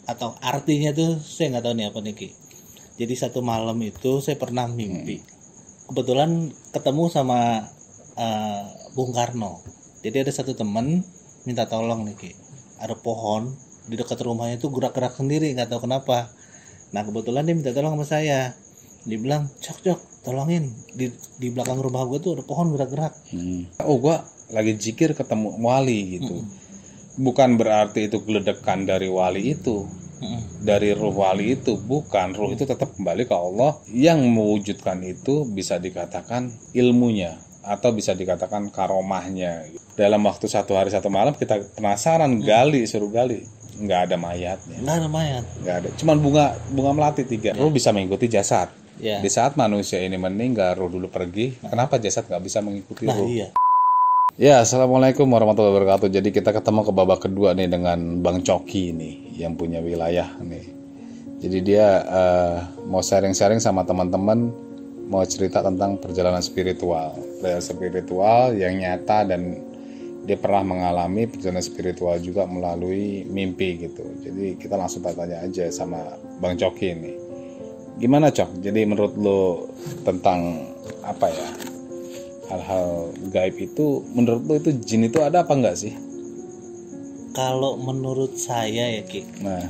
atau artinya tuh saya nggak tahu nih apa nih Ki. Jadi satu malam itu saya pernah mimpi. Kebetulan ketemu sama Bung Karno. Jadi ada satu teman minta tolong nih Ki. Ada pohon di dekat rumahnya itu gerak-gerak sendiri, nggak tahu kenapa. Nah kebetulan dia minta tolong sama saya. Dia bilang, Cok, tolongin di belakang rumah gue tuh ada pohon gerak-gerak. Oh, gue lagi zikir ketemu wali gitu. Bukan berarti itu geledekan dari wali itu, dari ruh wali itu. Bukan, ruh itu tetap kembali ke Allah. Yang mewujudkan itu bisa dikatakan ilmunya, atau bisa dikatakan karomahnya. Dalam waktu 1 hari 1 malam kita penasaran, suruh gali. Nggak ada mayatnya. Nggak ada mayat. Nggak ada. Cuman bunga melati 3. Ruh bisa mengikuti jasad. Ya. Di saat manusia ini meninggal, ruh dulu pergi. Kenapa jasad nggak bisa mengikuti ruh? Iya. Ya, assalamualaikum warahmatullahi wabarakatuh. Jadi kita ketemu ke babak kedua nih dengan Bang Coki nih, yang punya wilayah nih. Jadi dia mau sharing-sharing sama teman-teman, mau cerita tentang perjalanan spiritual yang nyata, dan dia pernah mengalami perjalanan spiritual juga melalui mimpi gitu. Jadi kita langsung tanya aja sama Bang Coki nih. Gimana Cok? Jadi menurut lo tentang apa ya, hal-hal gaib itu, menurut lo itu jin itu ada apa enggak sih? Kalau menurut saya ya Ki, Nah,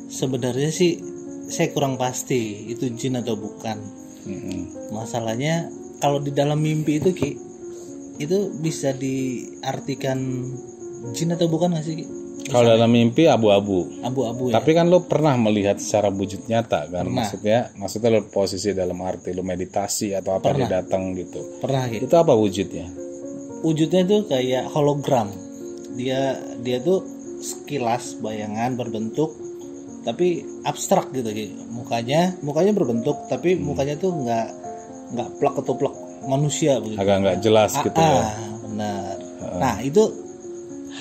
sebenarnya sih saya kurang pasti itu jin atau bukan. Masalahnya kalau di dalam mimpi itu Ki, itu bisa diartikan jin atau bukan nggak sih Ki? kalau dalam mimpi abu-abu. Abu-abu ya. Tapi kan lo pernah melihat secara wujud nyata kan? Pernah. Maksudnya lo posisi dalam arti lo meditasi atau apa, dia datang gitu. Pernah Ki. Itu apa wujudnya? Wujudnya tuh kayak hologram. Dia tuh sekilas bayangan berbentuk tapi abstrak gitu Ki. Mukanya berbentuk tapi mukanya tuh nggak plak ketuplak manusia begitu. Agak nggak jelas gitu ya. Benar. Nah, itu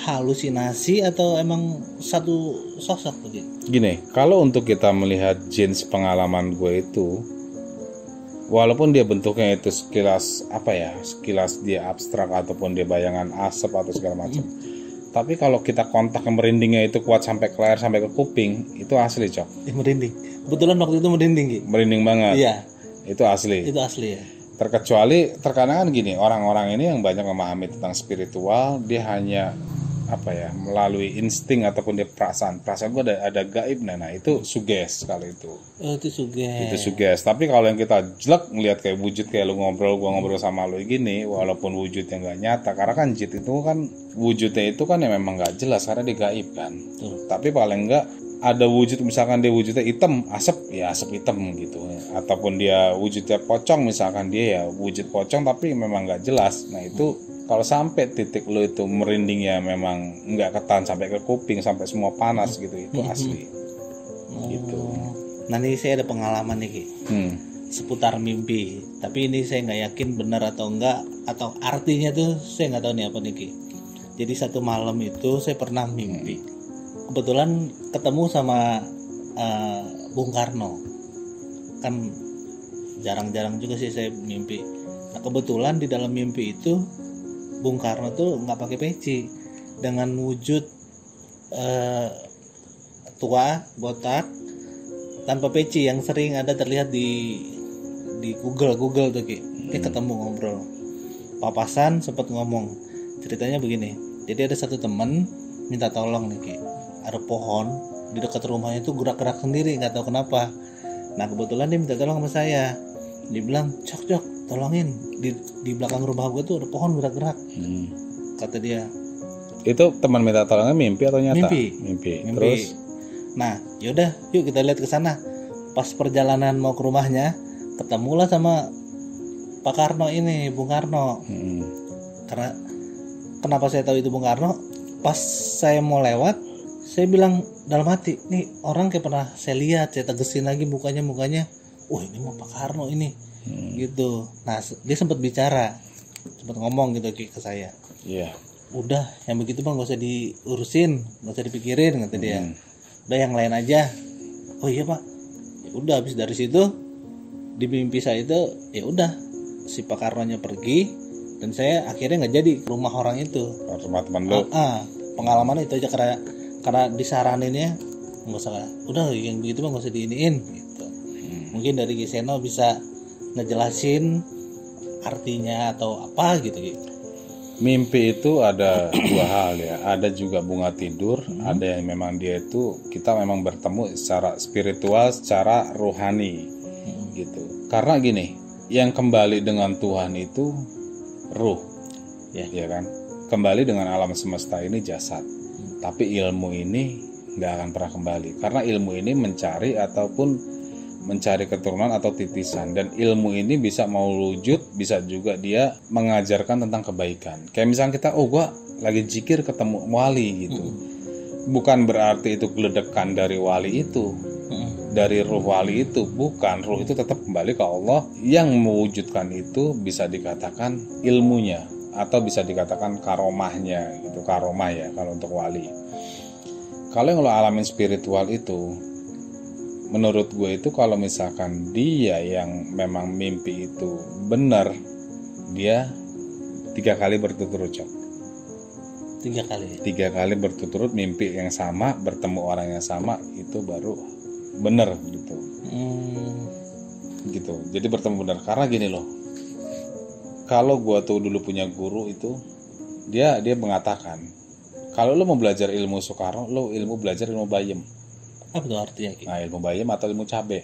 halusinasi atau emang satu sosok begitu? Gini, kalau untuk kita melihat jin sepengalaman gue itu, walaupun dia bentuknya itu sekilas dia abstrak ataupun dia bayangan asap atau segala macam, tapi kalau kita kontak ke merindingnya itu kuat sampai ke leher sampai ke kuping, itu asli Cok. Merinding. Kebetulan waktu itu merinding Ki. Merinding banget. Iya. Itu asli. Itu asli ya. Terkecuali terkadang kan gini, orang-orang ini yang banyak memahami tentang spiritual, dia hanya melalui insting ataupun dia perasaan gue ada gaib, nah itu suges kalau itu. Oh, itu suges. Tapi kalau yang kita jelek ngelihat kayak wujud, kayak lu ngobrol, gua ngobrol sama lu gini, walaupun wujudnya nggak nyata, karena kan jin itu kan wujudnya itu kan ya memang nggak jelas karena dia gaib kan. Tapi paling enggak ada wujud, misalkan dia wujudnya hitam, asap hitam gitu, ataupun dia wujudnya pocong, misalkan dia ya wujud pocong tapi memang nggak jelas. Nah itu kalau sampai titik lo itu merindingnya memang nggak ketahan sampai ke kuping, sampai semua panas gitu, itu asli. Gitu. Nah ini saya ada pengalaman nih Ki, seputar mimpi. Tapi ini saya nggak yakin benar atau enggak, atau artinya tuh saya nggak tahu nih apa nih Ki. Jadi satu malam itu saya pernah mimpi. Kebetulan ketemu sama Bung Karno. Kan jarang-jarang juga sih saya mimpi. Nah kebetulan di dalam mimpi itu Bung Karno tuh nggak pakai peci, dengan wujud tua, botak, tanpa peci yang sering ada terlihat di Google tuh Ki. Dia ketemu ngobrol, papasan, sempat ngomong. Ceritanya begini. Jadi ada satu teman minta tolong nih Ki. Ada pohon di dekat rumahnya itu gerak-gerak sendiri, nggak tahu kenapa. Nah kebetulan dia minta tolong sama saya. Dia bilang, Cok, tolongin di belakang rumah gue tuh ada pohon gerak-gerak. Kata dia. Itu teman minta tolongnya mimpi atau nyata? Mimpi. Terus? Nah, yaudah, yuk kita lihat ke sana. Pas perjalanan mau ke rumahnya, ketemulah sama Pak Karno ini, Bung Karno. Karena kenapa saya tahu itu Bung Karno? Pas saya mau lewat, saya bilang dalam hati, nih orang kayak pernah saya lihat, saya tegesin lagi mukanya. Ini mau Pak Karno ini. Gitu. Nah dia sempat bicara, sempat ngomong gitu ke saya. Udah yang begitu Bang gak usah diurusin, gak usah dipikirin, kata dia. Udah yang lain aja. Oh iya Pak. Ya udah, habis dari situ di mimpi saya itu ya udah si Pak Karnonya pergi, dan saya akhirnya nggak jadi ke rumah orang itu. Rumah teman lo. Pengalaman itu aja, karena disaraninnya nggak usah, udah yang begitu mah nggak usah diiniin gitu. Mungkin dari Giseno bisa ngejelasin artinya atau apa gitu. Mimpi itu ada dua hal ya, ada juga bunga tidur, ada yang memang dia itu kita memang bertemu secara spiritual, secara rohani gitu. Karena gini, yang kembali dengan Tuhan itu ruh, ya kan? Kembali dengan alam semesta ini jasad, tapi ilmu ini nggak akan pernah kembali, karena ilmu ini mencari ataupun mencari keturunan atau titisan, dan ilmu ini bisa mau wujud, bisa juga dia mengajarkan tentang kebaikan. Kayak misalnya kita, gua lagi zikir ketemu wali gitu, bukan berarti itu geledekan dari wali itu, dari ruh wali itu, bukan. Ruh itu tetap kembali ke Allah. Yang mewujudkan itu bisa dikatakan ilmunya atau bisa dikatakan karomahnya gitu, karomah ya kalau untuk wali. Kalau yang lo alamin spiritual itu, menurut gue itu kalau misalkan dia yang memang mimpi itu benar, dia 3 kali berturut-turut, Cok. 3 kali? 3 kali berturut-turut mimpi yang sama, bertemu orang yang sama, itu baru benar gitu. Gitu. Jadi bertemu benar. Karena gini loh, kalau gue tuh dulu punya guru itu, dia mengatakan, kalau lo mau belajar ilmu Soekarno, lo belajar ilmu Bayem. Apa itu artinya? Nah, ilmu Bayem atau ilmu cabe.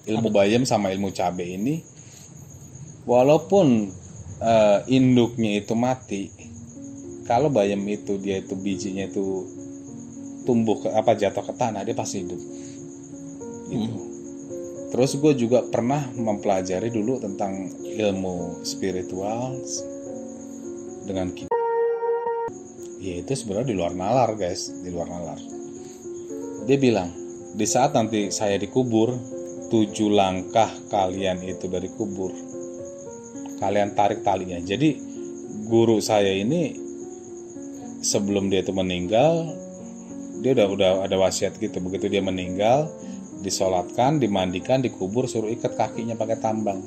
Ilmu Bayem sama ilmu cabe ini, walaupun induknya itu mati, kalau Bayem itu dia itu bijinya itu tumbuh jatuh ke tanah, dia pasti hidup. Gitu. Terus gue juga pernah mempelajari dulu tentang ilmu spiritual dengan ya itu sebenarnya di luar nalar, guys, di luar nalar. Dia bilang, di saat nanti saya dikubur, 7 langkah kalian itu dari kubur, kalian tarik talinya. Jadi guru saya ini sebelum dia itu meninggal, dia udah ada wasiat gitu. Begitu dia meninggal, disolatkan, dimandikan, dikubur, suruh ikat kakinya pakai tambang.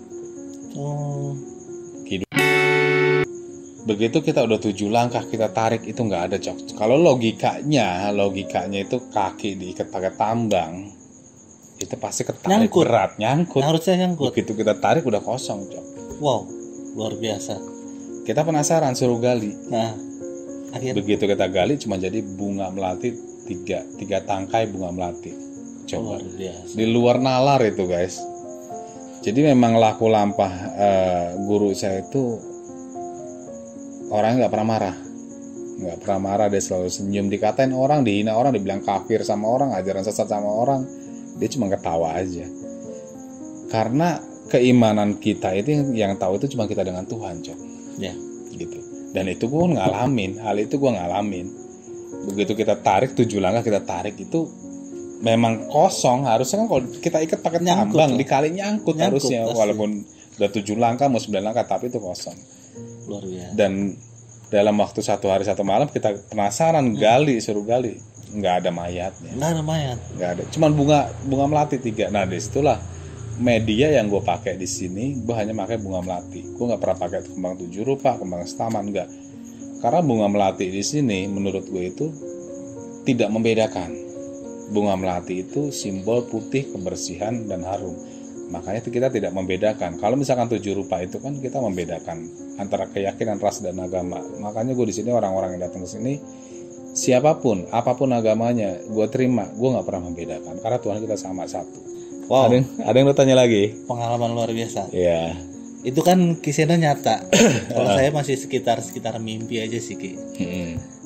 Begitu kita udah 7 langkah kita tarik, itu nggak ada, Cok. Kalau logikanya itu kaki diikat pakai tambang, itu pasti ketarik berat, nyangkut. Harusnya nyangkut. Begitu kita tarik udah kosong, Cok. Wow, luar biasa. Kita penasaran, suruh gali. Nah, akhirnya begitu kita gali cuma jadi bunga melati 3 tangkai bunga melati. Coba. Luar biasa. Di luar nalar itu, guys. Jadi memang laku lampah guru saya itu orangnya nggak pernah marah, dia selalu senyum. Dikatain orang, dihina orang, dibilang kafir sama orang, ajaran sesat sama orang, dia cuma ketawa aja. Karena keimanan kita itu yang tahu itu cuma kita dengan Tuhan, Cok. Ya. Gitu. Dan itu gue ngalamin, hal itu gue ngalamin. Begitu kita tarik 7 langkah kita tarik itu memang kosong. Harusnya kan kalau kita ikat pakai tambang dikali nyangkut harusnya, walaupun udah 7 langkah mau 9 langkah tapi itu kosong. Luar biasa. Dan dalam waktu 1 hari 1 malam kita penasaran, suruh gali, nggak ada mayatnya. Nggak ada, cuman bunga melati 3. Nah disitulah media yang gue pakai di sini, gue hanya pakai bunga melati. Gue nggak pernah pakai kembang 7 rupa, kembang setaman, nggak. Karena bunga melati di sini menurut gue itu tidak membedakan. Bunga melati itu simbol putih, kebersihan dan harum. Makanya itu kita tidak membedakan. Kalau misalkan 7 rupa itu kan kita membedakan antara keyakinan, ras dan agama. Makanya gue di sini orang-orang yang datang ke sini, siapapun, apapun agamanya, gue terima. Gue nggak pernah membedakan karena Tuhan kita sama satu. Wow. Ada yang lo tanya lagi? Pengalaman luar biasa. Iya. Itu kan kisahnya nyata. Kalau saya masih sekitar mimpi aja sih, Ki.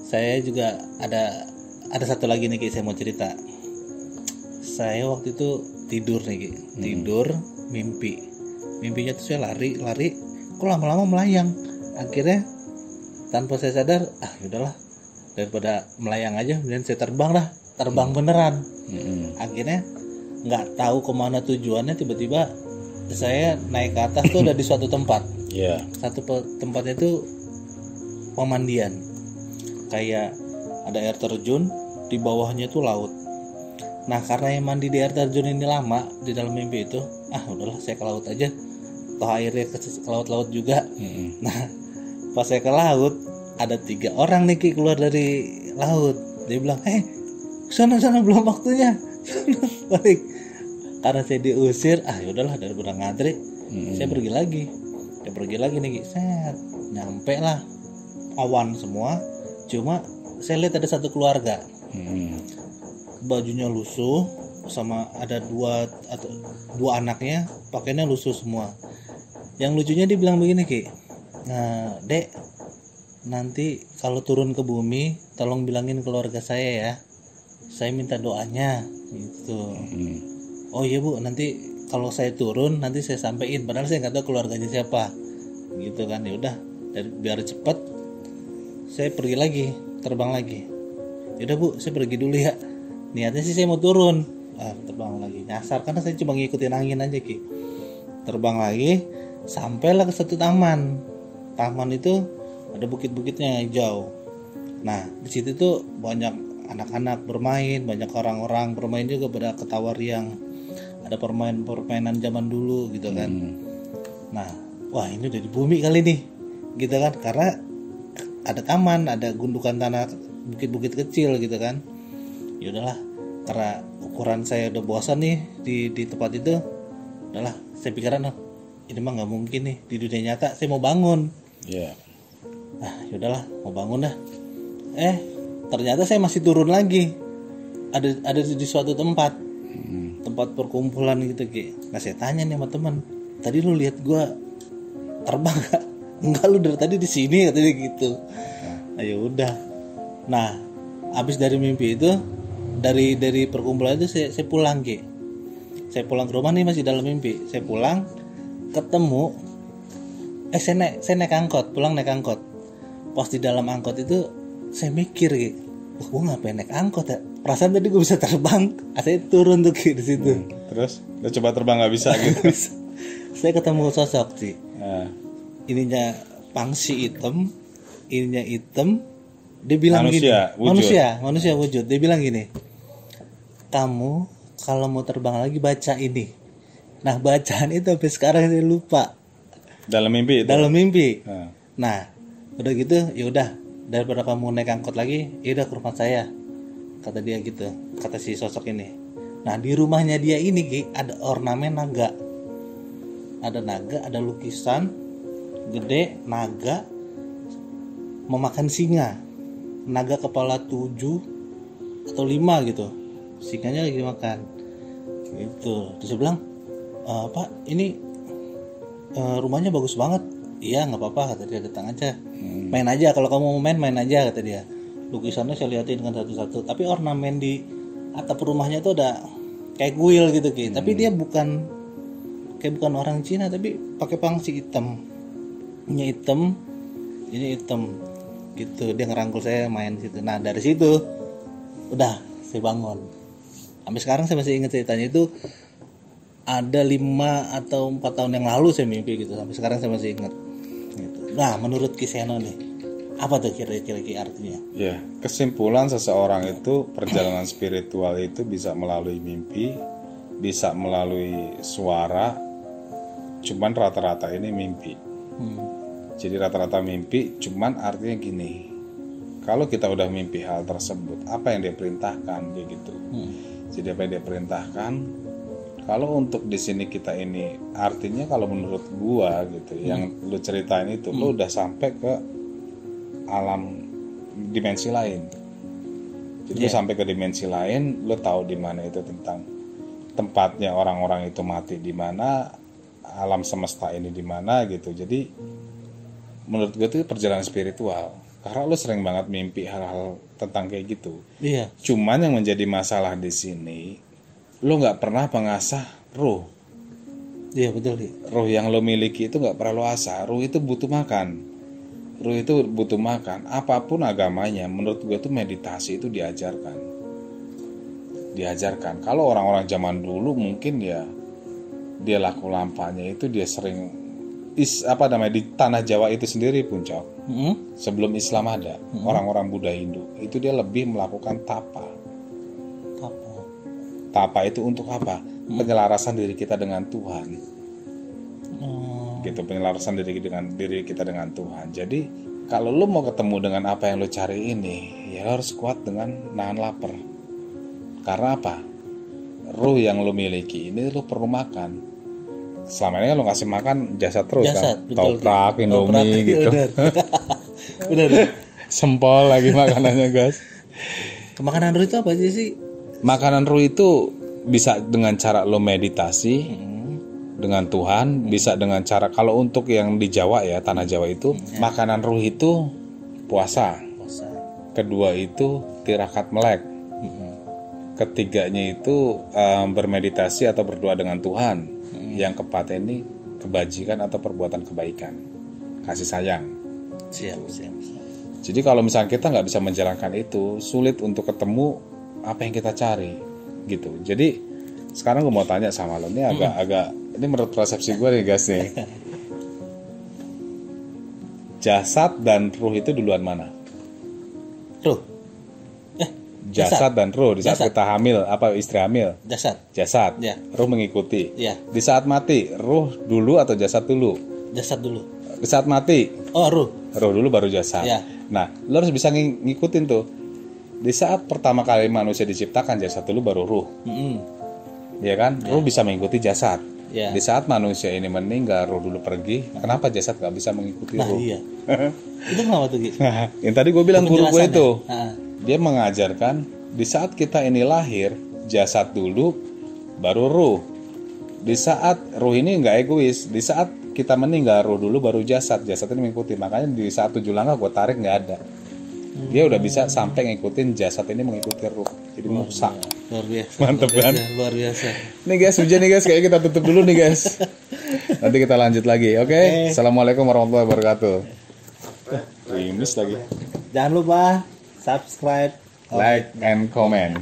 Saya juga ada satu lagi nih, Ki, saya mau cerita. Saya waktu itu tidur nih, Ki. Tidur, mimpinya tuh saya lari, kok lama-lama melayang. Akhirnya tanpa saya sadar, yaudahlah, daripada melayang aja, kemudian saya terbang beneran. Akhirnya nggak tahu kemana tujuannya, tiba-tiba saya naik ke atas tuh udah di suatu tempat. Satu tempatnya itu pemandian, kayak ada air terjun, di bawahnya tuh laut. Nah karena yang mandi di air terjun ini lama di dalam mimpi itu, udahlah saya ke laut aja, toh airnya ke laut-laut juga. Nah pas saya ke laut, ada 3 orang nih, Ki, keluar dari laut. Dia bilang, sana belum waktunya. Balik. Karena saya diusir, yaudahlah daripada ngantri, saya pergi lagi. Saya pergi lagi nih, set, nyampe lah, awan semua. Cuma saya lihat ada satu keluarga, bajunya lusuh, sama ada dua anaknya, pakainya lusuh semua. Yang lucunya dia bilang begini, Ki, nah, Dek, nanti kalau turun ke bumi, tolong bilangin keluarga saya ya, saya minta doanya, gitu. Oh iya Bu, nanti kalau saya turun nanti saya sampein, padahal saya nggak tahu keluarganya siapa, gitu kan. Ya udah, biar cepet, saya pergi lagi, terbang lagi. Yaudah Bu, saya pergi dulu ya. Niatnya sih saya mau turun, terbang lagi, nyasar karena saya cuma ngikutin angin aja, Ki. Terbang lagi, sampailah ke satu taman. Taman itu ada bukit-bukitnya hijau. Nah di situ tuh banyak anak-anak bermain, banyak orang-orang bermain juga pada ketawa riang. Ada permainan zaman dulu gitu kan. Nah, wah ini udah di bumi kali nih, gitu kan? Karena ada taman, ada gundukan tanah, bukit-bukit kecil gitu kan. Ya udahlah, karena ukuran saya udah bosan nih di tempat itu, udahlah, saya pikiran ini mah nggak mungkin nih di dunia nyata. Saya mau bangun. Iya. Yaudahlah, mau bangun dah. Ternyata saya masih turun lagi. Ada di suatu tempat perkumpulan gitu, Ki. Nah saya tanya nih sama teman, tadi lu lihat gua terbang gak? Enggak, lu dari tadi di sini katanya gitu. Ya udah. Nah, abis dari mimpi itu, dari perkumpulan itu saya pulang, Ki. Saya pulang ke rumah nih masih dalam mimpi. Saya pulang, ketemu, saya naik angkot, pulang naik angkot. Pas di dalam angkot itu saya mikir, Ki, gue ngapain naik angkot ya? Perasaan tadi gue bisa terbang, saya turun tuh, Ki, di situ. Terus, udah coba terbang nggak bisa gitu? Saya ketemu sosok sih. Ininya pangsi hitam, ininya hitam. Dia bilang manusia wujud. Dia bilang gini, kamu kalau mau terbang lagi baca ini. Nah bacaan itu sampai sekarang saya lupa. Dalam mimpi itu? Dalam mimpi. Nah udah gitu, ya udah, daripada kamu naik angkot lagi, ya udah ke rumah saya, kata dia gitu, kata si sosok ini. Nah di rumahnya dia ini, Ki, ada ornamen naga. Ada naga, ada lukisan gede naga memakan singa. Naga kepala 7 atau 5 gitu. Singanya lagi makan. Gitu. Terus dia bilang, "Pak, ini rumahnya bagus banget." "Iya, nggak apa-apa," kata dia, "datang aja. Main aja, kalau kamu mau main aja," kata dia. Lukisannya saya liatin kan satu-satu, tapi ornamen di atap rumahnya itu ada kayak kuil gitu, Ki. Tapi dia bukan orang Cina, tapi pakai pangsi hitam. Ini hitam, ini hitam. Gitu, dia ngerangkul saya main situ. Nah dari situ udah saya bangun. Sampai sekarang saya masih ingat ceritanya itu. Ada 5 atau 4 tahun yang lalu saya mimpi gitu. Sampai sekarang saya masih ingat gitu. Nah menurut Kiseno nih, apa tuh kira-kira artinya? Ya, kesimpulan seseorang itu perjalanan spiritual itu bisa melalui mimpi, bisa melalui suara. Cuman rata-rata ini mimpi. Jadi rata-rata mimpi, cuman artinya gini, kalau kita udah mimpi hal tersebut, apa yang dia perintahkan, kayak gitu. Jadi apa yang dia perintahkan, kalau untuk di sini kita ini, artinya kalau menurut gua gitu, yang lu ceritain itu, lu udah sampai ke alam dimensi lain. Jadi lu sampai ke dimensi lain, lu tahu di mana itu tentang tempatnya orang-orang itu mati di mana, alam semesta ini di mana gitu. Jadi menurut gue itu perjalanan spiritual, karena lo sering banget mimpi hal-hal tentang kayak gitu. Iya. Cuman yang menjadi masalah di sini, lo nggak pernah mengasah ruh. Iya betul. Ruh yang lo miliki itu nggak pernah lo asah. Ruh itu butuh makan. Ruh itu butuh makan. Apapun agamanya, menurut gue itu meditasi itu diajarkan. Kalau orang-orang zaman dulu mungkin ya dia laku lampanya itu dia sering di tanah Jawa itu sendiri pun, Cok. Sebelum Islam ada, orang-orang Buddha Hindu itu dia lebih melakukan tapa. Tapa itu untuk apa? Penyelarasan diri kita dengan Tuhan. Gitu, penyelarasan diri kita dengan Tuhan. Jadi kalau lu mau ketemu dengan apa yang lu cari ini, ya lu harus kuat dengan nahan lapar. Karena apa? Ruh yang lo miliki ini lo perlu makan. Selama ini kan lo kasih makan jasad terus Jasad, kan, betul. toprak, indomie gitu. Benar. Benar. Sempol lagi makanannya guys. Makanan ruh itu apa aja sih? Makanan ruh itu bisa dengan cara lo meditasi dengan Tuhan, bisa dengan cara, kalau untuk yang di Jawa ya, tanah Jawa itu makanan ruh itu puasa. Puasa. Kedua itu tirakat melek. Ketiganya itu bermeditasi atau berdoa dengan Tuhan. Yang keempat ini kebajikan atau perbuatan kebaikan, kasih sayang. Siap. Jadi kalau misalnya kita nggak bisa menjalankan itu, sulit untuk ketemu apa yang kita cari, gitu. Jadi sekarang gue mau tanya sama lo, ini agak ini menurut persepsi gue nih guys nih. Jasad dan ruh itu duluan mana? Ruh. Jasad dan ruh di saat Jasad. kita hamil, apa istri hamil? Jasad. Jasad. Ya. Ruh mengikuti. Ya. Di saat mati, ruh dulu atau jasad dulu? Jasad dulu. Di saat mati, Oh, ruh. ruh dulu baru jasad. Ya. Nah, lo harus bisa ngikutin tuh. Di saat pertama kali manusia diciptakan, jasad dulu baru ruh. Ya kan? Ruh bisa mengikuti jasad. Ya. Di saat manusia ini meninggal, ruh dulu pergi. Kenapa jasad gak bisa mengikuti Nah, ruh? iya. Itu kenapa tuh, Gi? Nah, yang tadi gue bilang guru gue Penjelasannya. itu, Heeh. dia mengajarkan di saat kita ini lahir, jasad dulu, baru ruh. Di saat ruh ini nggak egois, di saat kita meninggal, ruh dulu baru jasad. Jasad ini mengikuti. Makanya di saat 7 langkah gue tarik nggak ada. Dia udah bisa sampai ngikutin jasad ini mengikuti ruh. Jadi musak. Luar biasa. Mantep kan? Luar biasa. Nih guys, hujan nih guys, kayaknya kita tutup dulu nih guys. Nanti kita lanjut lagi, oke? Assalamualaikum warahmatullahi wabarakatuh. Rimis lagi. Jangan lupa subscribe, Like and comment.